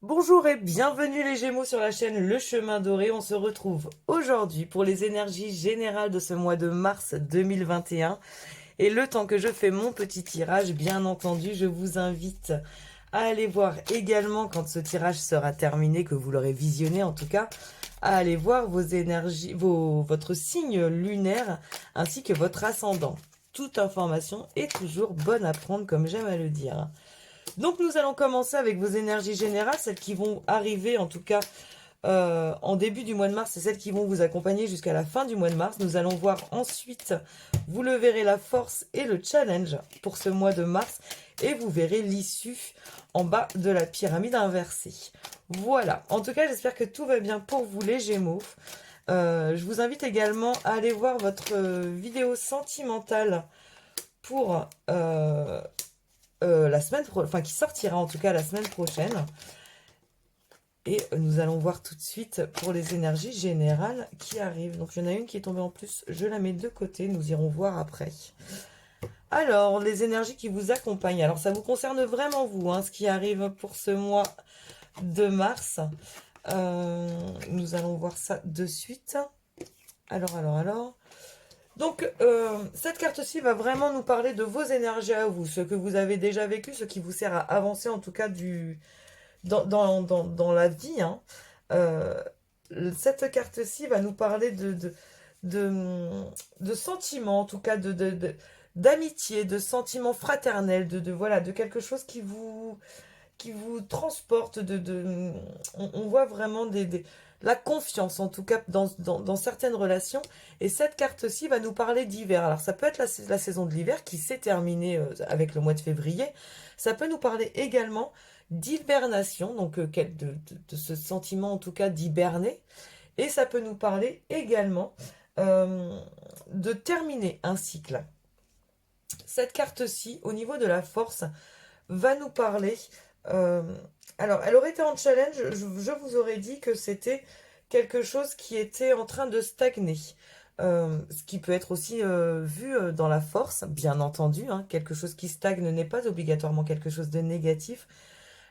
Bonjour et bienvenue les Gémeaux sur la chaîne Le Chemin Doré. On se retrouve aujourd'hui pour les énergies générales de ce mois de mars 2021. Et le temps que je fais mon petit tirage, bien entendu, je vous invite à aller voir également quand ce tirage sera terminé, que vous l'aurez visionné en tout cas, à aller voir vos énergies, votre signe lunaire ainsi que votre ascendant. Toute information est toujours bonne à prendre comme j'aime à le dire. Donc nous allons commencer avec vos énergies générales, celles qui vont arriver en tout cas en début du mois de mars et celles qui vont vous accompagner jusqu'à la fin du mois de mars. Nous allons voir ensuite, vous le verrez, la force et le challenge pour ce mois de mars et vous verrez l'issue en bas de la pyramide inversée. Voilà, en tout cas j'espère que tout va bien pour vous les Gémeaux. Je vous invite également à aller voir votre vidéo sentimentale pour la semaine enfin qui sortira en tout cas la semaine prochaine. Et nous allons voir tout de suite pour les énergies générales qui arrivent. Donc il y en a une qui est tombée en plus, je la mets de côté, nous irons voir après. Alors, les énergies qui vous accompagnent. Alors ça vous concerne vraiment vous, hein, ce qui arrive pour ce mois de mars. Nous allons voir ça de suite. Alors. Donc, cette carte-ci va vraiment nous parler de vos énergies à vous, ce que vous avez déjà vécu, ce qui vous sert à avancer en tout cas dans la vie. Hein. Euh, cette carte-ci va nous parler de sentiments, en tout cas d'amitié, de sentiments fraternels, voilà, de quelque chose qui vous transporte, on voit vraiment la confiance, en tout cas dans certaines relations. Et cette carte-ci va nous parler d'hiver. Alors ça peut être la saison de l'hiver qui s'est terminée avec le mois de février. Ça peut nous parler également d'hibernation, donc de ce sentiment en tout cas d'hiberner. Et ça peut nous parler également de terminer un cycle. Cette carte-ci, au niveau de la force, va nous parler. euh, alors, elle aurait été en challenge, je vous aurais dit que c'était quelque chose qui était en train de stagner. Ce qui peut être aussi vu dans la force, bien entendu. Hein, quelque chose qui stagne n'est pas obligatoirement quelque chose de négatif.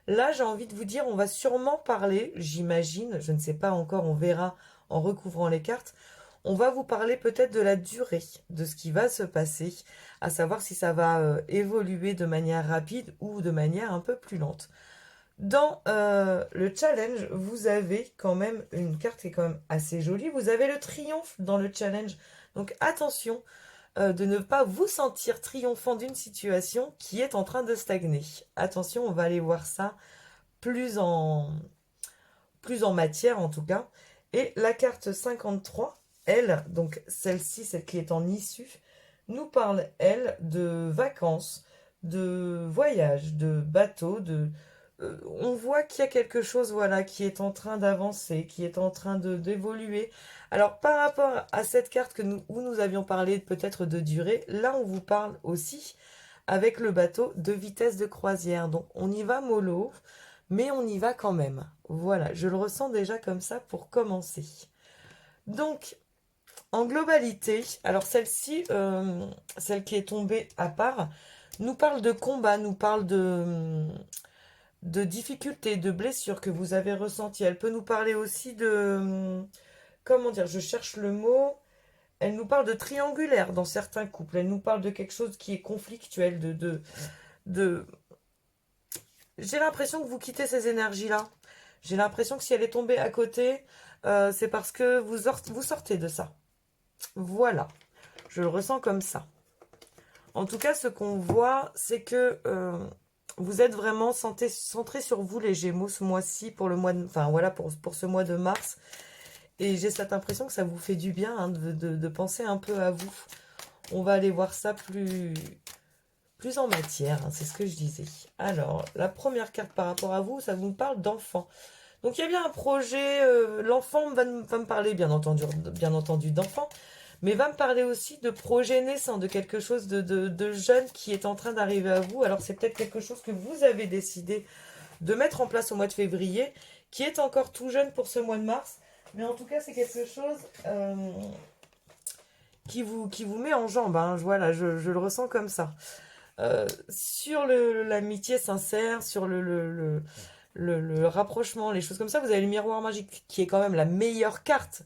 Là, j'ai envie de vous dire, on va sûrement parler, j'imagine, je ne sais pas encore, on verra en recouvrant les cartes, on va vous parler peut-être de la durée de ce qui va se passer, à savoir si ça va évoluer de manière rapide ou de manière un peu plus lente. Dans le challenge, vous avez quand même une carte qui est quand même assez jolie. Vous avez le triomphe dans le challenge. Donc attention de ne pas vous sentir triomphant d'une situation qui est en train de stagner. Attention, on va aller voir ça plus en, plus en matière en tout cas. Et la carte 53, elle, donc celle-ci, celle qui est en issue, nous parle, elle, de vacances, de voyages, de bateaux, on voit qu'il y a quelque chose, voilà, qui est en train d'avancer, qui est en train d'évoluer. Alors, par rapport à cette carte où nous avions parlé peut-être de durée, là, on vous parle aussi, avec le bateau, de vitesse de croisière. Donc, on y va mollo, mais on y va quand même. Voilà, je le ressens déjà comme ça pour commencer. Donc, en globalité, alors celle-ci, celle qui est tombée à part, nous parle de combat, nous parle de difficultés, de blessures que vous avez ressenties. Elle peut nous parler aussi comment dire, je cherche le mot. Elle nous parle de triangulaire dans certains couples. Elle nous parle de quelque chose qui est conflictuel, de... J'ai l'impression que vous quittez ces énergies-là. J'ai l'impression que si elle est tombée à côté, c'est parce que vous sortez de ça. Voilà, je le ressens comme ça. En tout cas, ce qu'on voit, c'est que vous êtes vraiment centré sur vous, les Gémeaux, ce mois-ci, pour le mois enfin voilà, pour ce mois de mars. Et j'ai cette impression que ça vous fait du bien hein, de penser un peu à vous. On va aller voir ça plus en matière, hein, c'est ce que je disais. Alors, la première carte par rapport à vous, ça vous parle d'enfant. Donc il y a bien un projet, l'enfant va me parler bien entendu d'enfant, mais va me parler aussi de projet naissant, de quelque chose de jeune qui est en train d'arriver à vous. Alors c'est peut-être quelque chose que vous avez décidé de mettre en place au mois de février, qui est encore tout jeune pour ce mois de mars, mais en tout cas c'est quelque chose qui vous met en jambe, hein. Voilà, je le ressens comme ça. Sur l'amitié sincère, sur le rapprochement, les choses comme ça. Vous avez le miroir magique, qui est quand même la meilleure carte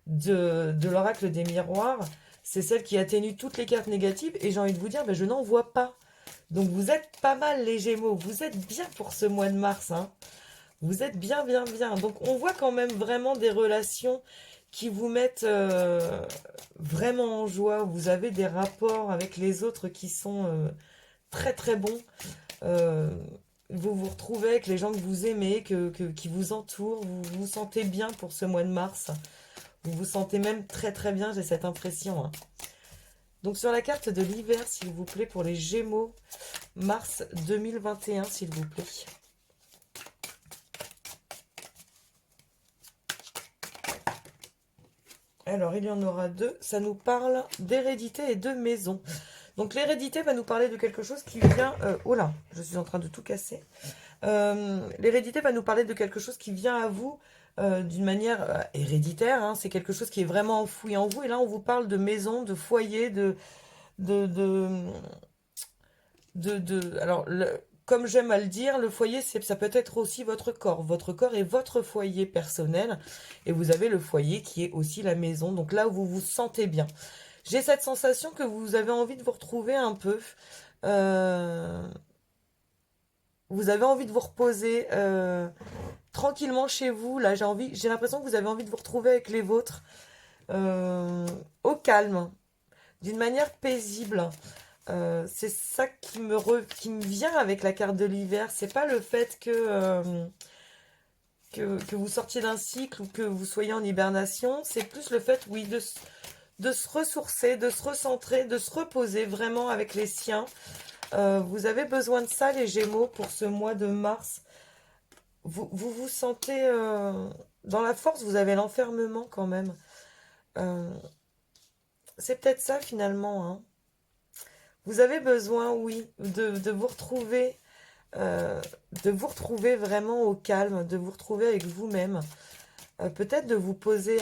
de l'oracle des miroirs. C'est celle qui atténue toutes les cartes négatives. Et j'ai envie de vous dire, ben, je n'en vois pas. Donc vous êtes pas mal les Gémeaux. Vous êtes bien pour ce mois de mars, hein. Vous êtes bien, bien, bien. Donc on voit quand même vraiment des relations qui vous mettent vraiment en joie. Vous avez des rapports avec les autres qui sont très, très bons. Euh, vous vous retrouvez avec les gens que vous aimez, qui vous entourent. Vous vous sentez bien pour ce mois de mars. Vous vous sentez même très, très bien, j'ai cette impression, hein. Donc sur la carte de l'hiver, s'il vous plaît, pour les Gémeaux, mars 2021, s'il vous plaît. Alors, il y en aura deux. Ça nous parle d'hérédité et de maison. Donc, l'hérédité va nous parler de quelque chose qui vient... oh là, je suis en train de tout casser. L'hérédité va nous parler de quelque chose qui vient à vous d'une manière héréditaire, hein. C'est quelque chose qui est vraiment enfoui en vous. Et là, on vous parle de maison, de foyer, de, de, alors, comme j'aime à le dire, le foyer, ça peut être aussi votre corps. Votre corps est votre foyer personnel. Et vous avez le foyer qui est aussi la maison. Donc là où vous vous sentez bien. J'ai cette sensation que vous avez envie de vous retrouver un peu. Euh, vous avez envie de vous reposer tranquillement chez vous. Là, j'ai l'impression que vous avez envie de vous retrouver avec les vôtres au calme, d'une manière paisible. C'est ça qui me vient avec la carte de l'hiver. C'est pas le fait que vous sortiez d'un cycle ou que vous soyez en hibernation. C'est plus le fait, oui, de se ressourcer, de se recentrer, de se reposer vraiment avec les siens. Vous avez besoin de ça, les Gémeaux, pour ce mois de mars. Vous sentez dans la force, vous avez l'enfermement quand même. Euh, c'est peut-être ça finalement, hein. Vous avez besoin, oui, de vous retrouver, euh, de vous retrouver vraiment au calme, de vous retrouver avec vous-même. Peut-être de vous poser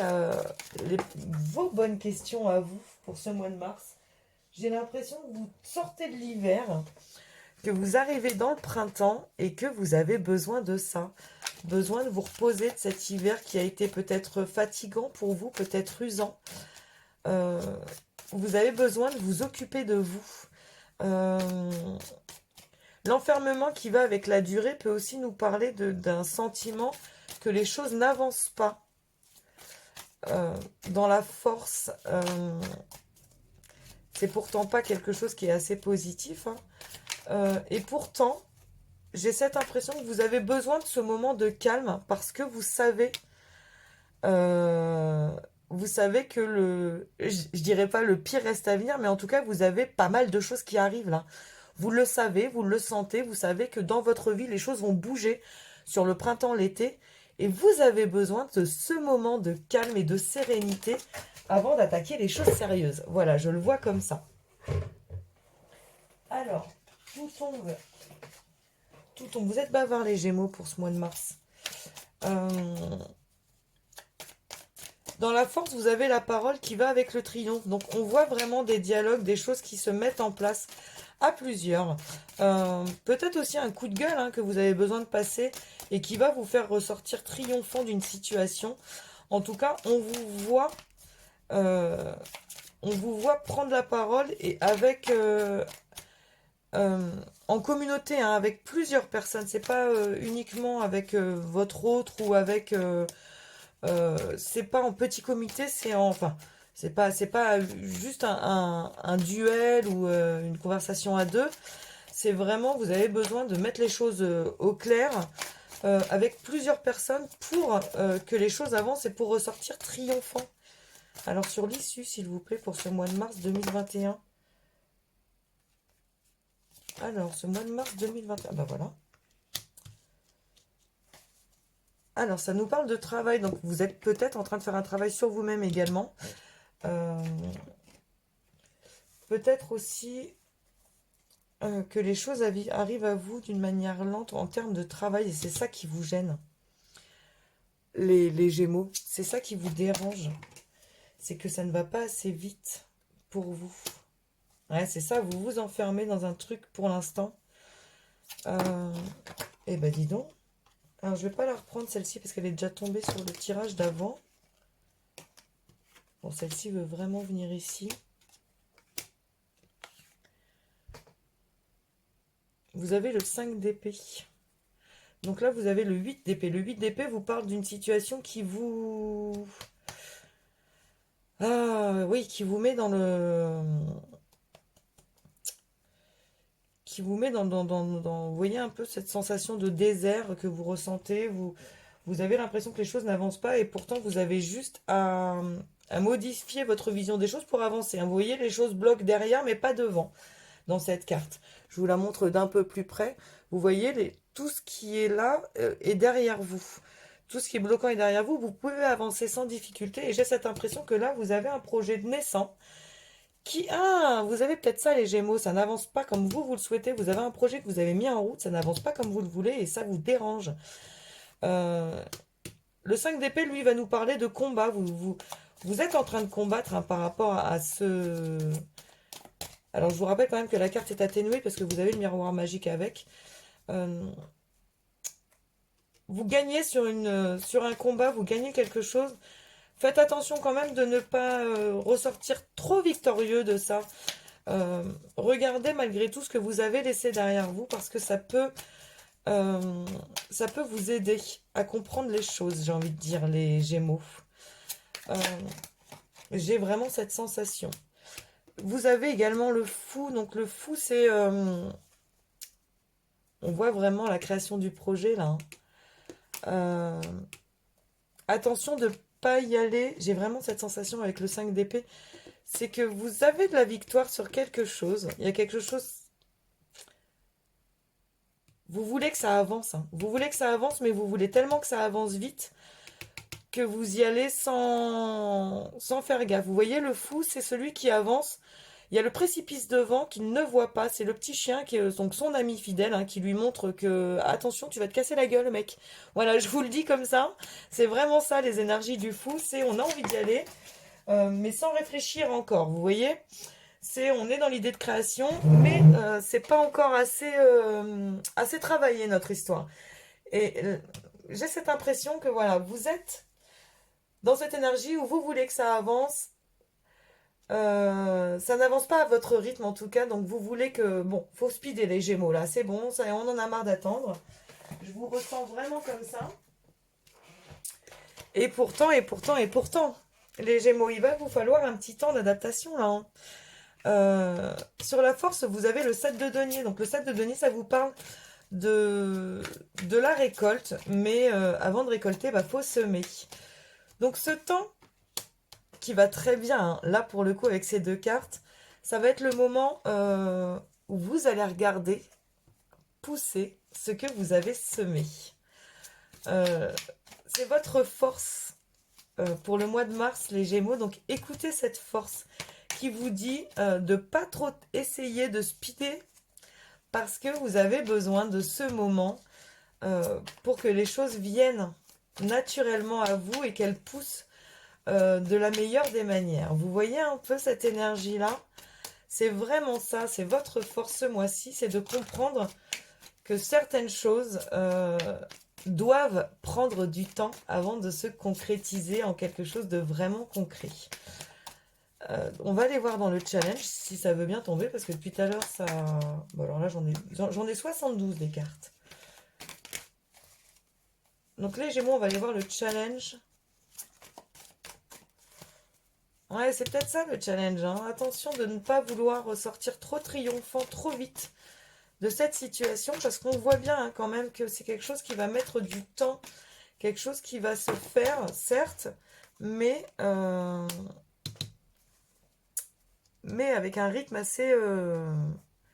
vos bonnes questions à vous pour ce mois de mars. J'ai l'impression que vous sortez de l'hiver, que vous arrivez dans le printemps et que vous avez besoin de ça. Besoin de vous reposer de cet hiver qui a été peut-être fatigant pour vous, peut-être usant. Euh, vous avez besoin de vous occuper de vous. Euh, L'enfermement qui va avec la durée peut aussi nous parler d'un sentiment que les choses n'avancent pas dans la force. C'est pourtant pas quelque chose qui est assez positif, hein. Et pourtant, j'ai cette impression que vous avez besoin de ce moment de calme parce que euh, vous savez que je dirais pas le pire reste à venir, mais en tout cas, vous avez pas mal de choses qui arrivent là. Vous le savez, vous le sentez, vous savez que dans votre vie, les choses vont bouger sur le printemps, l'été, et vous avez besoin de ce moment de calme et de sérénité avant d'attaquer les choses sérieuses. Voilà, je le vois comme ça. Alors, tout tombe. Tout tombe. Vous êtes bavards les Gémeaux pour ce mois de mars. Dans la force, vous avez la parole qui va avec le triomphe. Donc, on voit vraiment des dialogues, des choses qui se mettent en place à plusieurs. Peut-être aussi un coup de gueule, hein, que vous avez besoin de passer et qui va vous faire ressortir triomphant d'une situation. En tout cas, euh, on vous voit prendre la parole et avec en communauté, hein, avec plusieurs personnes. C'est pas uniquement avec votre autre ou avec c'est pas en petit comité, enfin, c'est pas juste un duel ou une conversation à deux. C'est vraiment, vous avez besoin de mettre les choses au clair avec plusieurs personnes pour que les choses avancent et pour ressortir triomphant. Alors sur l'issue, s'il vous plaît, pour ce mois de mars 2021. Alors, ce mois de mars 2021, ben voilà. Alors, ça nous parle de travail, donc vous êtes peut-être en train de faire un travail sur vous-même également. Euh, Peut-être aussi que les choses arrivent à vous d'une manière lente en termes de travail, et c'est ça qui vous gêne, les Gémeaux. C'est ça qui vous dérange. C'est que ça ne va pas assez vite pour vous. Ouais, c'est ça, vous vous enfermez dans un truc pour l'instant. Eh ben dis donc. Alors, je vais pas la reprendre celle-ci parce qu'elle est déjà tombée sur le tirage d'avant. Bon, celle-ci veut vraiment venir ici. Vous avez le 5 d'épée. Donc là, vous avez le 8 d'épée. Le 8 d'épée vous parle d'une situation qui vous... Ah oui, qui vous met dans le... Qui vous met vous voyez un peu cette sensation de désert que vous ressentez. Vous avez l'impression que les choses n'avancent pas et pourtant vous avez juste à modifier votre vision des choses pour avancer, hein. Vous voyez, les choses bloquent derrière mais pas devant dans cette carte. Je vous la montre d'un peu plus près. Vous voyez, tout ce qui est là est derrière vous. Tout ce qui est bloquant est derrière vous. Vous pouvez avancer sans difficulté. Et j'ai cette impression que là, vous avez un projet de naissant qui... Ah, vous avez peut-être ça, les Gémeaux. Ça n'avance pas comme vous le souhaitez. Vous avez un projet que vous avez mis en route. Ça n'avance pas comme vous le voulez et ça vous dérange. Le 5 d'épée, lui, va nous parler de combat. Vous êtes en train de combattre, hein, par rapport à ce... Alors, je vous rappelle quand même que la carte est atténuée parce que vous avez le miroir magique avec. Vous gagnez sur un combat, vous gagnez quelque chose. Faites attention quand même de ne pas ressortir trop victorieux de ça. Regardez malgré tout ce que vous avez laissé derrière vous parce que ça peut vous aider à comprendre les choses, j'ai envie de dire, les Gémeaux. J'ai vraiment cette sensation. Vous avez également le fou. Donc le fou, c'est... on voit vraiment la création du projet, là, hein. Attention de ne pas y aller. J'ai vraiment cette sensation avec le 5 d'épée. C'est que vous avez de la victoire sur quelque chose. Il y a quelque chose... Vous voulez que ça avance, hein. Vous voulez que ça avance, mais vous voulez tellement que ça avance vite que vous y allez sans faire gaffe. Vous voyez, le fou, c'est celui qui avance. Il y a le précipice devant qu'il ne voit pas. C'est le petit chien qui est donc son ami fidèle, hein, qui lui montre que attention, tu vas te casser la gueule, mec. Voilà, je vous le dis comme ça. C'est vraiment ça, les énergies du fou. C'est on a envie d'y aller, mais sans réfléchir encore. Vous voyez, on est dans l'idée de création, mais c'est pas encore assez travaillé notre histoire. Et j'ai cette impression que voilà, vous êtes dans cette énergie où vous voulez que ça avance. Ça n'avance pas à votre rythme en tout cas, donc vous voulez que... Bon, faut speeder les Gémeaux là, c'est bon, ça, on en a marre d'attendre. Je vous ressens vraiment comme ça. Et pourtant, les Gémeaux, il va vous falloir un petit temps d'adaptation là, hein. Sur la force, vous avez le 7 de denier. Donc le 7 de denier, ça vous parle de la récolte, mais avant de récolter, bah, faut semer. Donc ce temps qui va très bien, hein, là pour le coup avec ces deux cartes, ça va être le moment où vous allez regarder pousser ce que vous avez semé. C'est votre force pour le mois de mars, les Gémeaux. Donc écoutez cette force qui vous dit de pas trop essayer de speeder parce que vous avez besoin de ce moment pour que les choses viennent naturellement à vous et qu'elles poussent de la meilleure des manières. Vous voyez un peu cette énergie-là? C'est vraiment ça, c'est votre force ce mois-ci, c'est de comprendre que certaines choses doivent prendre du temps avant de se concrétiser en quelque chose de vraiment concret. On va aller voir dans le challenge si ça veut bien tomber, parce que depuis tout à l'heure, ça... Bon, alors là, j'en ai 72 des cartes. Donc les Gémeaux, on va aller voir le challenge. Ouais, c'est peut-être ça le challenge, hein. Attention de ne pas vouloir ressortir trop triomphant, trop vite de cette situation, parce qu'on voit bien, hein, quand même que c'est quelque chose qui va mettre du temps, quelque chose qui va se faire, certes, mais avec un rythme assez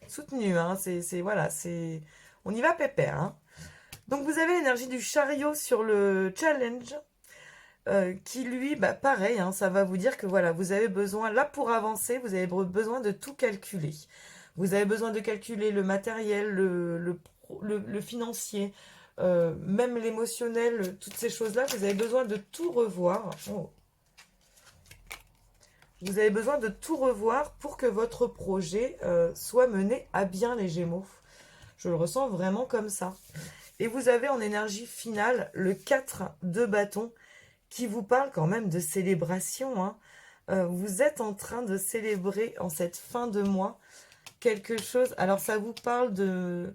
soutenu, hein. Voilà, on y va pépère, hein. Donc vous avez l'énergie du chariot sur le challenge. Qui lui, bah, pareil, hein, ça va vous dire que voilà, vous avez besoin, là pour avancer, vous avez besoin de tout calculer. Vous avez besoin de calculer le matériel, le financier, même l'émotionnel, toutes ces choses-là, vous avez besoin de tout revoir. Oh. Vous avez besoin de tout revoir pour que votre projet soit mené à bien, les Gémeaux. Je le ressens vraiment comme ça. Et vous avez en énergie finale le 4 de bâton qui vous parle quand même de célébration, hein. Vous êtes en train de célébrer en cette fin de mois quelque chose. Alors ça vous parle de...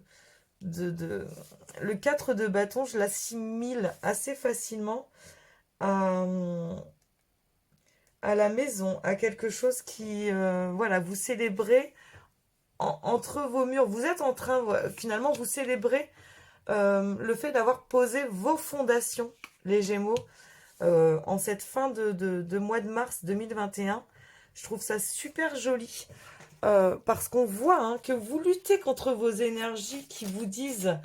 Le 4 de bâton, je l'assimile assez facilement à, à la maison, à quelque chose qui... voilà, vous célébrez entre vos murs. Vous êtes en train, finalement, vous célébrez le fait d'avoir posé vos fondations, les Gémeaux, en cette fin de mois de mars 2021. Je trouve ça super joli. Parce qu'on voit hein, que vous luttez contre vos énergies qui vous disent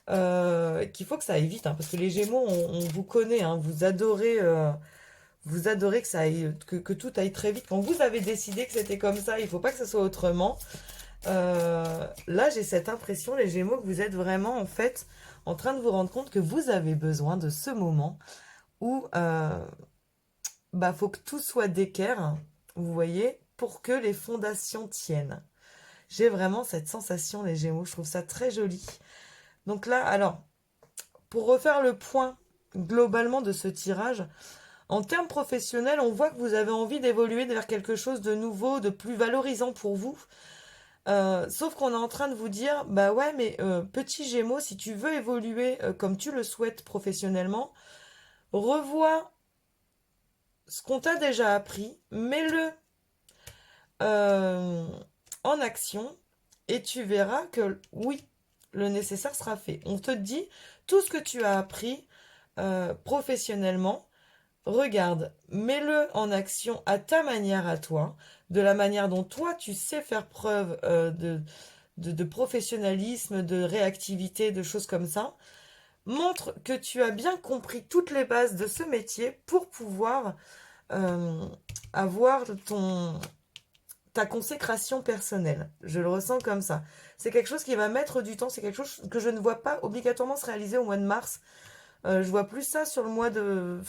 qu'il faut que ça aille vite. Hein, parce que les Gémeaux, on vous connaît, hein, vous adorez que ça aille, que tout aille très vite. Quand vous avez décidé que c'était comme ça, il ne faut pas que ça soit autrement. Là, j'ai cette impression, les Gémeaux, que vous êtes vraiment en fait en train de vous rendre compte que vous avez besoin de ce moment où faut que tout soit d'équerre, vous voyez, pour que les fondations tiennent. J'ai vraiment cette sensation, les Gémeaux, je trouve ça très joli. Donc là, alors, pour refaire le point globalement de ce tirage, en termes professionnels, on voit que vous avez envie d'évoluer vers quelque chose de nouveau, de plus valorisant pour vous. Sauf qu'on est en train de vous dire, bah ouais, mais petit Gémeaux, si tu veux évoluer comme tu le souhaites professionnellement, revois ce qu'on t'a déjà appris, mets-le en action et tu verras que oui, le nécessaire sera fait. On te dit, tout ce que tu as appris professionnellement, regarde, mets-le en action à ta manière à toi, de la manière dont toi tu sais faire preuve de professionnalisme, de réactivité, de choses comme ça. Montre que tu as bien compris toutes les bases de ce métier pour pouvoir avoir ta consécration personnelle. Je le ressens comme ça. C'est quelque chose qui va mettre du temps, c'est quelque chose que je ne vois pas obligatoirement se réaliser au mois de mars. Je vois plus ça sur le mois de...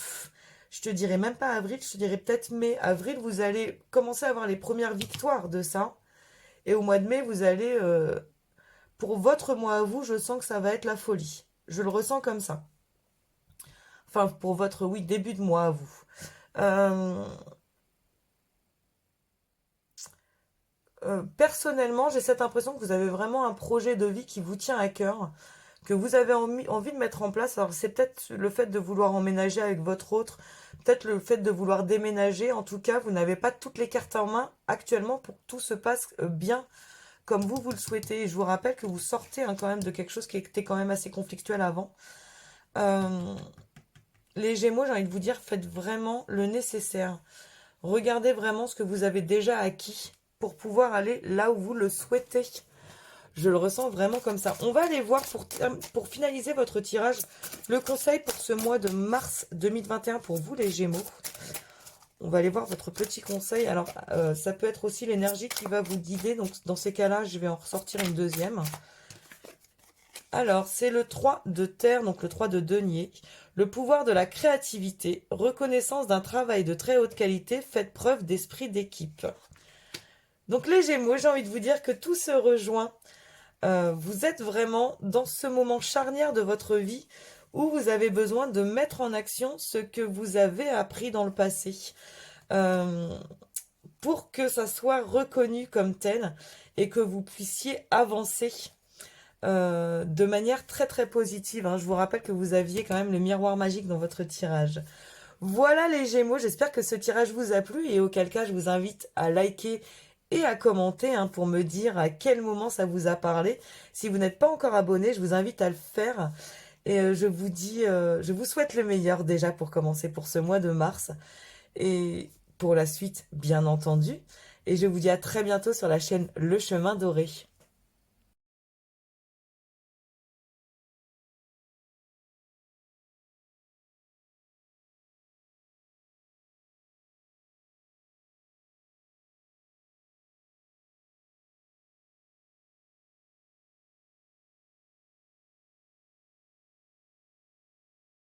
Je te dirais même pas avril, je te dirais peut-être mai. Avril, vous allez commencer à avoir les premières victoires de ça. Et au mois de mai, vous allez... pour votre mois à vous, je sens que ça va être la folie. Je le ressens comme ça. Enfin, pour votre, oui, début de mois à vous. Personnellement, j'ai cette impression que vous avez vraiment un projet de vie qui vous tient à cœur, que vous avez envie de mettre en place. Alors, c'est peut-être le fait de vouloir emménager avec votre autre, peut-être le fait de vouloir déménager. En tout cas, vous n'avez pas toutes les cartes en main actuellement pour que tout se passe bien comme vous le souhaitez. Et je vous rappelle que vous sortez quand même de quelque chose qui était quand même assez conflictuel avant. Les Gémeaux, j'ai envie de vous dire, faites vraiment le nécessaire. Regardez vraiment ce que vous avez déjà acquis pour pouvoir aller là où vous le souhaitez. Je le ressens vraiment comme ça. On va aller voir pour finaliser votre tirage le conseil pour ce mois de mars 2021 pour vous les Gémeaux. On va aller voir votre petit conseil. Alors, ça peut être aussi l'énergie qui va vous guider. Donc, dans ces cas-là, je vais en ressortir une deuxième. Alors, c'est le 3 de terre, donc le 3 de denier. Le pouvoir de la créativité, reconnaissance d'un travail de très haute qualité, faites preuve d'esprit d'équipe. Donc les Gémeaux, j'ai envie de vous dire que tout se rejoint. Vous êtes vraiment dans ce moment charnière de votre vie où vous avez besoin de mettre en action ce que vous avez appris dans le passé. Pour que ça soit reconnu comme tel et que vous puissiez avancer de manière très très positive. Hein. Je vous rappelle que vous aviez quand même le miroir magique dans votre tirage. Voilà les Gémeaux, j'espère que ce tirage vous a plu et auquel cas je vous invite à liker et à commenter pour me dire à quel moment ça vous a parlé. Si vous n'êtes pas encore abonné, je vous invite à le faire. Et je vous dis, je vous souhaite le meilleur déjà pour commencer pour ce mois de mars. Et pour la suite, bien entendu. Et je vous dis à très bientôt sur la chaîne Le Chemin Doré.